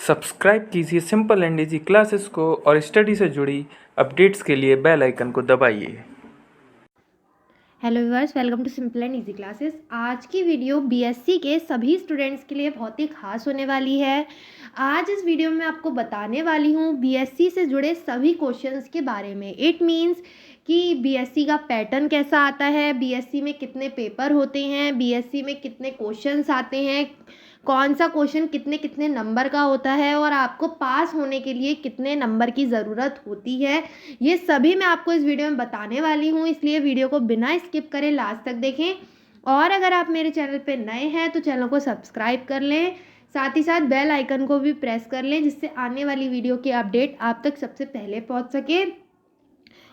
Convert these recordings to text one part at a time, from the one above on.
Subscribe कीजिए simple and easy classes को और स्टडी से जुड़ी अपडेट्स के लिए बेल आइकन को दबाइए। Hello viewers, welcome to simple and easy classes. आज की वीडियो बीएससी के सभी स्टूडेंट्स के लिए बहुत ही खास होने वाली है। आज इस वीडियो में आपको बताने वाली हूँ बीएससी से जुड़े सभी क्वेश्चंस के बारे में। इट मींस कि बीएससी का पैटर्न कैसा आता है, बीएससी में कितने पेपर होते हैं, बीएससी में कितने क्वेश्चंस आते हैं, कौन सा क्वेश्चन कितने कितने नंबर का होता है और आपको पास होने के लिए कितने नंबर की ज़रूरत होती है, ये सभी मैं आपको इस वीडियो में बताने वाली हूँ। इसलिए वीडियो को बिना स्किप करें लास्ट तक देखें। और अगर आप मेरे चैनल पर नए हैं तो चैनल को सब्सक्राइब कर लें, साथ ही साथ बेल आइकन को भी प्रेस कर लें, जिससे आने वाली वीडियो की अपडेट आप तक सबसे पहले पहुँच सके।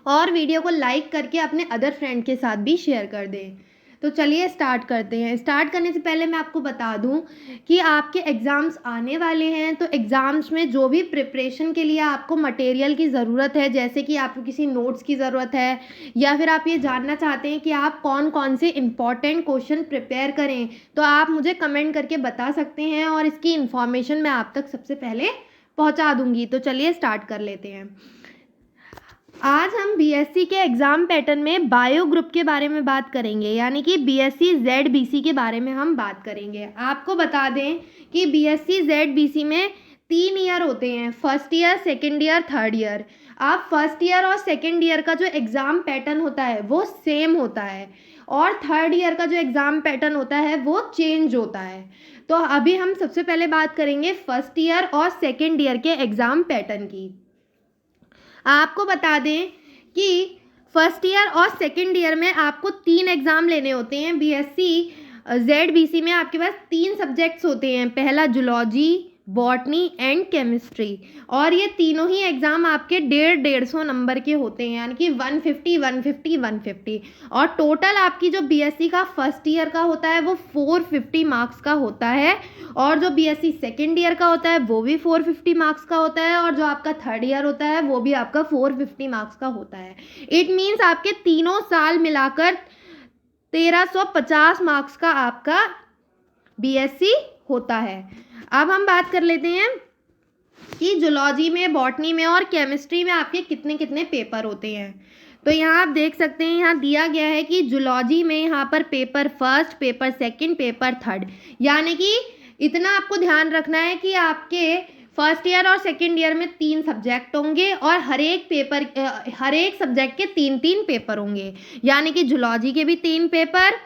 और वीडियो को लाइक करके अपने अदर फ्रेंड के साथ भी शेयर कर दें। तो चलिए स्टार्ट करते हैं। स्टार्ट करने से पहले मैं आपको बता दूं कि आपके एग्ज़ाम्स आने वाले हैं, तो एग्ज़ाम्स में जो भी प्रिपरेशन के लिए आपको मटेरियल की ज़रूरत है, जैसे कि आपको किसी नोट्स की ज़रूरत है या फिर आप ये जानना चाहते हैं कि आप कौन कौन से इम्पॉर्टेंट क्वेश्चन प्रिपेयर करें, तो आप मुझे कमेंट करके बता सकते हैं और इसकी इन्फॉर्मेशन मैं आप तक सबसे पहले पहुँचा दूँगी। तो चलिए स्टार्ट कर लेते हैं। आज हम बीएससी के एग्ज़ाम पैटर्न में बायो ग्रुप के बारे में बात करेंगे, यानी कि बीएससी जेड-बीसी के बारे में हम बात करेंगे। आपको बता दें कि बीएससी जेड-बीसी में 3 ईयर होते हैं, first year, second year, third year. आप फर्स्ट ईयर और सेकेंड ईयर का जो एग्ज़ाम पैटर्न होता है वो सेम होता है और थर्ड ईयर का जो एग्ज़ाम पैटर्न होता है वो चेंज होता है। तो अभी हम सबसे पहले बात करेंगे फर्स्ट ईयर और सेकेंड ईयर के एग्ज़ाम पैटर्न की। आपको बता दें कि फर्स्ट ईयर और सेकेंड ईयर में आपको 3 एग्ज़ाम लेने होते हैं। बीएससी जेड-बीसी में आपके पास 3 सब्जेक्ट्स होते हैं, पहला जूलॉजी, बॉटनी एंड केमिस्ट्री, और ये तीनों ही एग्ज़ाम आपके 150 नंबर के होते हैं, यानी कि 150 150 150। और टोटल आपकी जो बीएससी का फर्स्ट ईयर का होता है वो 450 मार्क्स का होता है, और जो बीएससी सेकेंड ईयर का होता है वो भी 450 मार्क्स का होता है, और जो आपका थर्ड ईयर होता है वो भी आपका 450 मार्क्स का होता है। इट मीन्स आपके तीनों साल मिलाकर 1350 मार्क्स का आपका बीएससी होता है। अब हम बात कर लेते हैं कि जूलॉजी में, बॉटनी में और केमिस्ट्री में आपके कितने कितने पेपर होते हैं। तो यहाँ आप देख सकते हैं, यहाँ दिया गया है कि जूलॉजी में यहाँ पर paper first, paper second, paper third, यानी कि इतना आपको ध्यान रखना है कि आपके फर्स्ट ईयर और सेकेंड ईयर में 3 सब्जेक्ट होंगे और हर एक सब्जेक्ट के 3-3 पेपर होंगे, यानी कि जूलॉजी के भी 3 पेपर,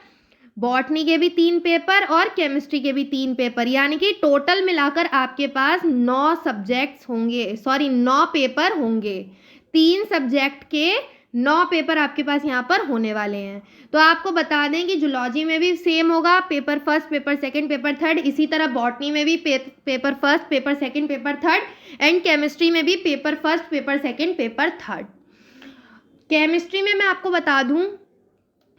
बॉटनी के भी 3 पेपर और केमिस्ट्री के भी 3 पेपर, यानी कि टोटल मिलाकर आपके पास 9 सब्जेक्ट्स होंगे, 9 पेपर होंगे। 3 सब्जेक्ट के 9 पेपर आपके पास यहाँ पर होने वाले हैं। तो आपको बता दें कि जूलॉजी में भी सेम होगा, paper first, paper second, paper third. इसी तरह बॉटनी में भी paper first, paper second, paper third, and chemistry में भी paper first, paper second, paper third. Chemistry में मैं आपको बता दूं,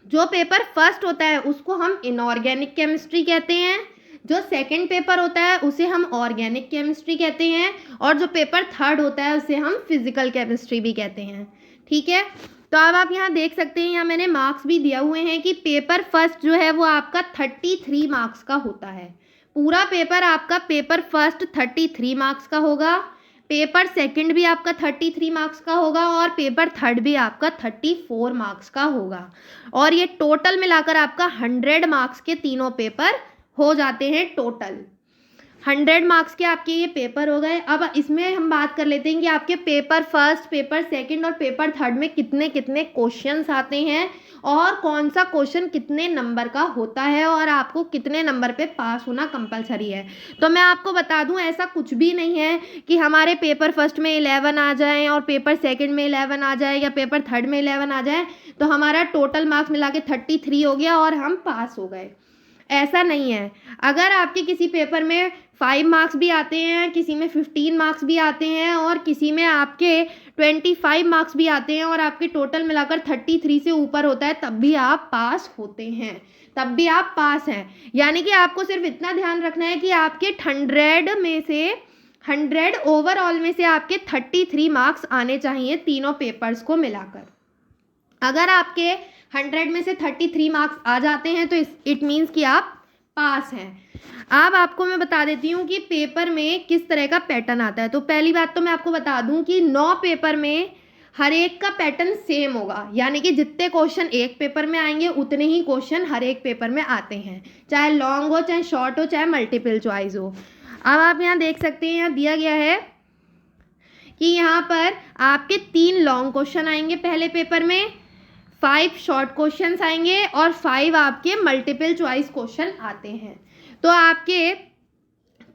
जो पेपर फर्स्ट होता है उसको हम इनऑर्गेनिक केमिस्ट्री कहते हैं, जो सेकंड पेपर होता है उसे हम ऑर्गेनिक केमिस्ट्री कहते हैं, और जो पेपर थर्ड होता है उसे हम फिजिकल केमिस्ट्री भी कहते हैं। ठीक है, तो अब आप यहाँ देख सकते हैं, यहाँ मैंने मार्क्स भी दिए हुए हैं कि पेपर फर्स्ट जो है वो आपका 33 मार्क्स का होता है। पूरा पेपर आपका पेपर फर्स्ट 33 मार्क्स का होगा, पेपर सेकंड भी आपका 33 मार्क्स का होगा और पेपर थर्ड भी आपका 34 मार्क्स का होगा, और ये टोटल मिलाकर आपका 100 मार्क्स के तीनों पेपर हो जाते हैं। टोटल 100 मार्क्स के आपके ये पेपर हो गए। अब इसमें हम बात कर लेते हैं कि आपके पेपर फर्स्ट, पेपर सेकंड और पेपर थर्ड में कितने कितने क्वेश्चंस आते हैं और कौन सा क्वेश्चन कितने नंबर का होता है और आपको कितने नंबर पे पास होना कंपलसरी है। तो मैं आपको बता दूं, ऐसा कुछ भी नहीं है कि हमारे पेपर फर्स्ट में 11 आ जाए और पेपर सेकंड में 11 आ जाए या पेपर थर्ड में 11 आ जाए तो हमारा टोटल मार्क्स मिला के 33 हो गया और हम पास हो गए। ऐसा नहीं है। अगर आपके किसी पेपर में 5 मार्क्स भी आते हैं, किसी में 15 मार्क्स भी आते हैं और किसी में आपके 25 मार्क्स भी आते हैं और आपके टोटल मिलाकर 33 से ऊपर होता है, तब भी आप पास होते हैं, तब भी आप पास हैं। यानी कि आपको सिर्फ इतना ध्यान रखना है कि आपके 100 में से 100 ओवरऑल में से आपके 33 मार्क्स आने चाहिए तीनों पेपर्स को मिलाकर। अगर आपके 100 में से 33 मार्क्स आ जाते हैं तो इट मीन्स कि आप पास हैं। अब आपको मैं बता देती हूँ कि पेपर में किस तरह का पैटर्न आता है। तो पहली बात तो मैं आपको बता दूँ कि 9 पेपर में हर एक का पैटर्न सेम होगा, यानी कि जितने क्वेश्चन एक पेपर में आएंगे उतने ही क्वेश्चन हर एक पेपर में आते हैं, चाहे लॉन्ग हो, चाहे शॉर्ट हो, चाहे मल्टीपल चॉइस हो। अब आप यहाँ देख सकते हैं, यहाँ दिया गया है कि यहाँ पर आपके 3 लॉन्ग क्वेश्चन आएंगे पहले पेपर में, 5 शॉर्ट क्वेश्चंस आएंगे और 5 आपके मल्टीपल चॉइस क्वेश्चन आते हैं। तो आपके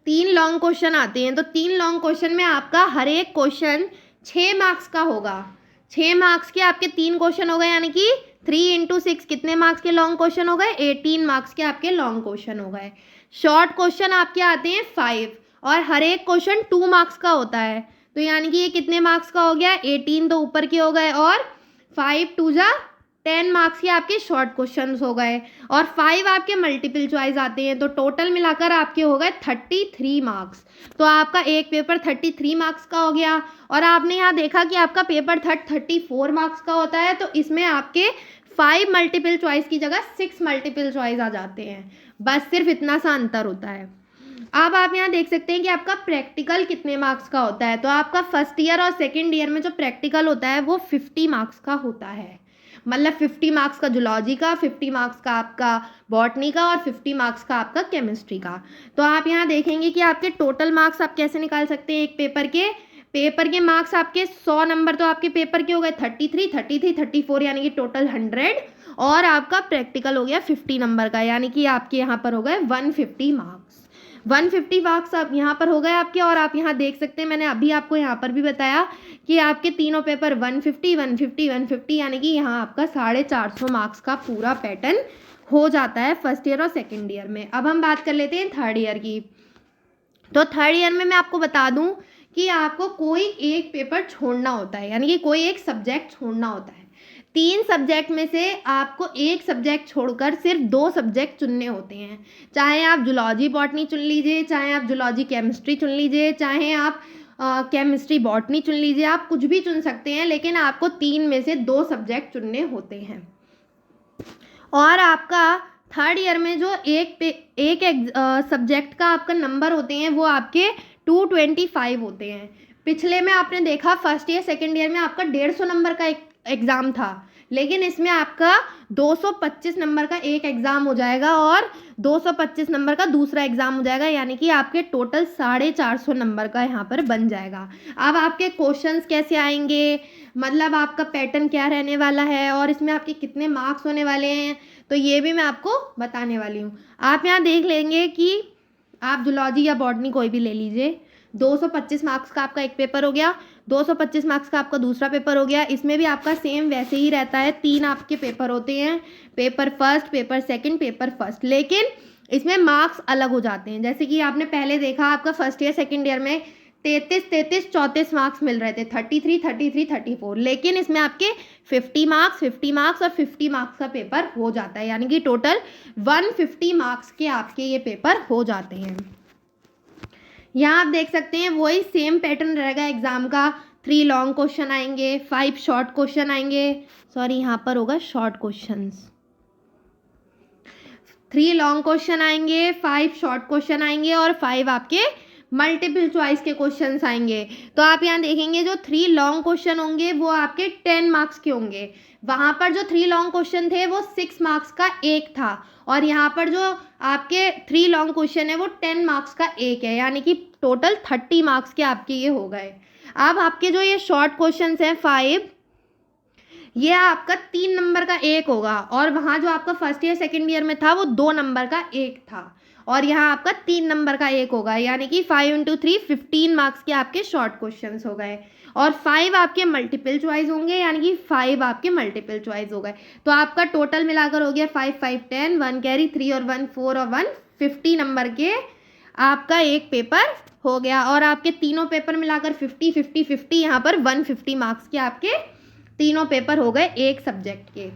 3 लॉन्ग क्वेश्चन आते हैं, तो 3 लॉन्ग क्वेश्चन में आपका हर एक क्वेश्चन 6 मार्क्स का होगा। 6 मार्क्स के आपके 3 क्वेश्चन हो गए, यानी कि 3 × 6 कितने मार्क्स के लॉन्ग क्वेश्चन हो गए? 18 मार्क्स के आपके लॉन्ग क्वेश्चन हो गए। शॉर्ट क्वेश्चन आपके आते हैं 5 और हर एक क्वेश्चन 2 मार्क्स का होता है, तो यानी कि ये कितने मार्क्स का हो गया? 18 तो ऊपर के हो गए और 5 2 जा 10 मार्क्स के आपके शॉर्ट क्वेश्चंस हो गए और 5 आपके मल्टीपल चॉइस आते हैं, तो टोटल मिलाकर आपके हो गए 33 मार्क्स। तो आपका एक पेपर 33 मार्क्स का हो गया। और आपने यहाँ देखा कि आपका पेपर 34 मार्क्स का होता है, तो इसमें आपके 5 मल्टीपल चॉइस की जगह 6 मल्टीपल चॉइस आ जाते हैं। बस सिर्फ इतना सा अंतर होता है। अब आप यहाँ देख सकते हैं कि आपका प्रैक्टिकल कितने मार्क्स का होता है। तो आपका फर्स्ट ईयर और सेकेंड ईयर में जो प्रैक्टिकल होता है वो 50 मार्क्स का होता है। मतलब 50 मार्क्स का जूलॉजी का, 50 मार्क्स का आपका बॉटनी का और 50 मार्क्स का आपका केमिस्ट्री का। तो आप यहाँ देखेंगे कि आपके टोटल मार्क्स आप कैसे निकाल सकते हैं एक पेपर के मार्क्स आपके 100 नंबर तो आपके पेपर के हो गए 33, 34 यानी कि टोटल 100 और आपका प्रैक्टिकल हो गया 50 नंबर का, यानी कि आपके यहाँ पर हो गए 150 मार्क्स। 150 मार्क्स आप यहाँ पर हो गए आपके। और आप यहाँ देख सकते हैं, मैंने अभी आपको यहाँ पर भी बताया कि आपके तीनों पेपर 150, 150, 150 यानी कि यहाँ आपका 450 मार्क्स का पूरा पैटर्न हो जाता है फर्स्ट ईयर और सेकेंड ईयर में। अब हम बात कर लेते हैं थर्ड ईयर की। तो थर्ड ईयर में मैं आपको बता दूं कि आपको कोई एक पेपर छोड़ना होता है, यानी कि कोई एक सब्जेक्ट छोड़ना होता है। 3 सब्जेक्ट में से आपको एक सब्जेक्ट छोड़कर सिर्फ 2 सब्जेक्ट चुनने होते हैं। चाहे आप जूलॉजी बॉटनी चुन लीजिए, चाहे आप जूलॉजी केमिस्ट्री चुन लीजिए, चाहे आप केमिस्ट्री बॉटनी चुन लीजिए, आप कुछ भी चुन सकते हैं, लेकिन आपको 3 में से 2 सब्जेक्ट चुनने होते हैं। और आपका थर्ड ईयर में जो एक सब्जेक्ट का आपका नंबर होते हैं वो आपके 225 होते हैं। पिछले में आपने देखा फर्स्ट ईयर सेकेंड ईयर में आपका 150 नंबर का एक एग्ज़ाम था, लेकिन इसमें आपका 225 नंबर का एक एग्ज़ाम हो जाएगा और 225 नंबर का दूसरा एग्ज़ाम हो जाएगा, यानी कि आपके टोटल 450 नंबर का यहाँ पर बन जाएगा। अब आपके क्वेश्चंस कैसे आएंगे, मतलब आपका पैटर्न क्या रहने वाला है और इसमें आपके कितने मार्क्स होने वाले हैं, तो ये भी मैं आपको बताने वाली हूँ। आप यहाँ देख लेंगे कि आप जूलॉजी या बॉटनी कोई भी ले लीजिए, 225 मार्क्स का आपका एक पेपर हो गया, 225 मार्क्स का आपका दूसरा पेपर हो गया। इसमें भी आपका सेम वैसे ही रहता है, 3 आपके पेपर होते हैं, paper first, paper second, paper first, लेकिन इसमें मार्क्स अलग हो जाते हैं। जैसे कि आपने पहले देखा आपका फर्स्ट ईयर सेकंड ईयर में 33, 34 मार्क्स मिल रहे थे, 33, 33, 34, लेकिन इसमें आपके 50 मार्क्स और 50 मार्क्स का पेपर हो जाता है, यानी कि टोटल 150 मार्क्स के आपके ये पेपर हो जाते हैं। यहाँ आप देख सकते हैं वही सेम पैटर्न रहेगा एग्जाम का। 3 लॉन्ग क्वेश्चन आएंगे, 5 शॉर्ट क्वेश्चन आएंगे, सॉरी यहाँ पर होगा शॉर्ट क्वेश्चंस। 3 लॉन्ग क्वेश्चन आएंगे, 5 शॉर्ट क्वेश्चन आएंगे और 5 आपके मल्टीपल चॉइस के क्वेश्चंस आएंगे। तो आप यहाँ देखेंगे जो 3 लॉन्ग क्वेश्चन होंगे वो आपके 10 मार्क्स के होंगे। वहाँ पर जो 3 लॉन्ग क्वेश्चन थे वो 6 मार्क्स का एक था और यहाँ पर जो आपके 3 लॉन्ग क्वेश्चन है वो 10 मार्क्स का एक है, यानी कि टोटल 30 मार्क्स के आपके ये हो गए। अब आपके जो ये शॉर्ट क्वेश्चन हैं 5, ये आपका 3 नंबर का एक होगा और वहाँ जो आपका फर्स्ट ईयर सेकेंड ईयर में था वो 2 नंबर का एक था और यहाँ आपका 3 नंबर का एक होगा, यानी कि 5 × 3 15 मार्क्स के आपके शॉर्ट क्वेश्चंस हो गए और 5 आपके मल्टीपल चॉइस होंगे, यानी कि 5 आपके मल्टीपल चॉइस हो गए। तो आपका टोटल मिलाकर हो गया 5, 5, 10, 1 कैरी, 3 और 1 4 और 1 50 नंबर के आपका एक पेपर हो गया। और आपके तीनों पेपर मिलाकर 50, 50, 50 यहाँ पर 150 मार्क्स के आपके तीनों पेपर हो गए एक सब्जेक्ट के।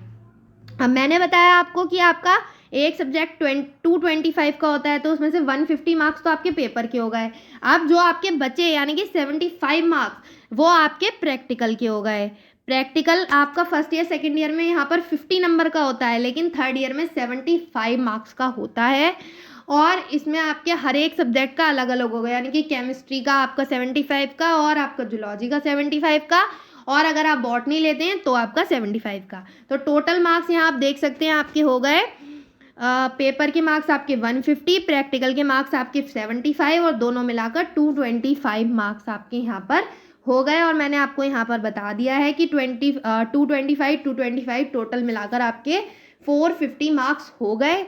अब मैंने बताया आपको कि आपका एक सब्जेक्ट 225 का होता है, तो उसमें से 150 मार्क्स तो आपके पेपर के हो गए। अब जो आपके बचे यानी कि 75 मार्क्स वो आपके प्रैक्टिकल के हो गए। प्रैक्टिकल आपका फर्स्ट ईयर सेकेंड ईयर में यहाँ पर 50 नंबर का होता है, लेकिन थर्ड ईयर में 75 मार्क्स का होता है। और इसमें आपके हर एक सब्जेक्ट का अलग अलग होगा, यानी कि केमिस्ट्री का आपका 75 का और आपका जूलॉजी का 75 का, और अगर आप बॉटनी लेते हैं तो आपका 75 का। तो टोटल मार्क्स यहाँ आप देख सकते हैं आपके हो गए, पेपर के मार्क्स आपके 150, प्रैक्टिकल के मार्क्स आपके 75 और दोनों मिलाकर 225 मार्क्स आपके यहाँ पर हो गए। और मैंने आपको यहाँ पर बता दिया है कि 225 टोटल मिलाकर आपके 450 मार्क्स हो गए।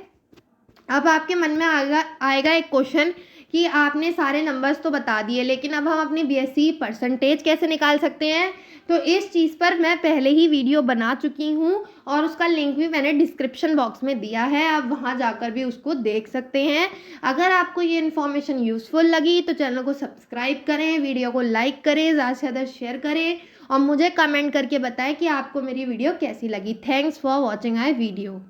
अब आपके मन में आएगा एक क्वेश्चन कि आपने सारे नंबर्स तो बता दिए, लेकिन अब हम अपनी बीएससी परसेंटेज कैसे निकाल सकते हैं। तो इस चीज़ पर मैं पहले ही वीडियो बना चुकी हूँ और उसका लिंक भी मैंने डिस्क्रिप्शन बॉक्स में दिया है, आप वहाँ जाकर भी उसको देख सकते हैं। अगर आपको ये इन्फॉर्मेशन यूज़फुल लगी तो चैनल को सब्सक्राइब करें, वीडियो को लाइक करें, ज़्यादा से ज़्यादा शेयर करें और मुझे कमेंट करके बताएं कि आपको मेरी वीडियो कैसी लगी। Thanks for watching our video.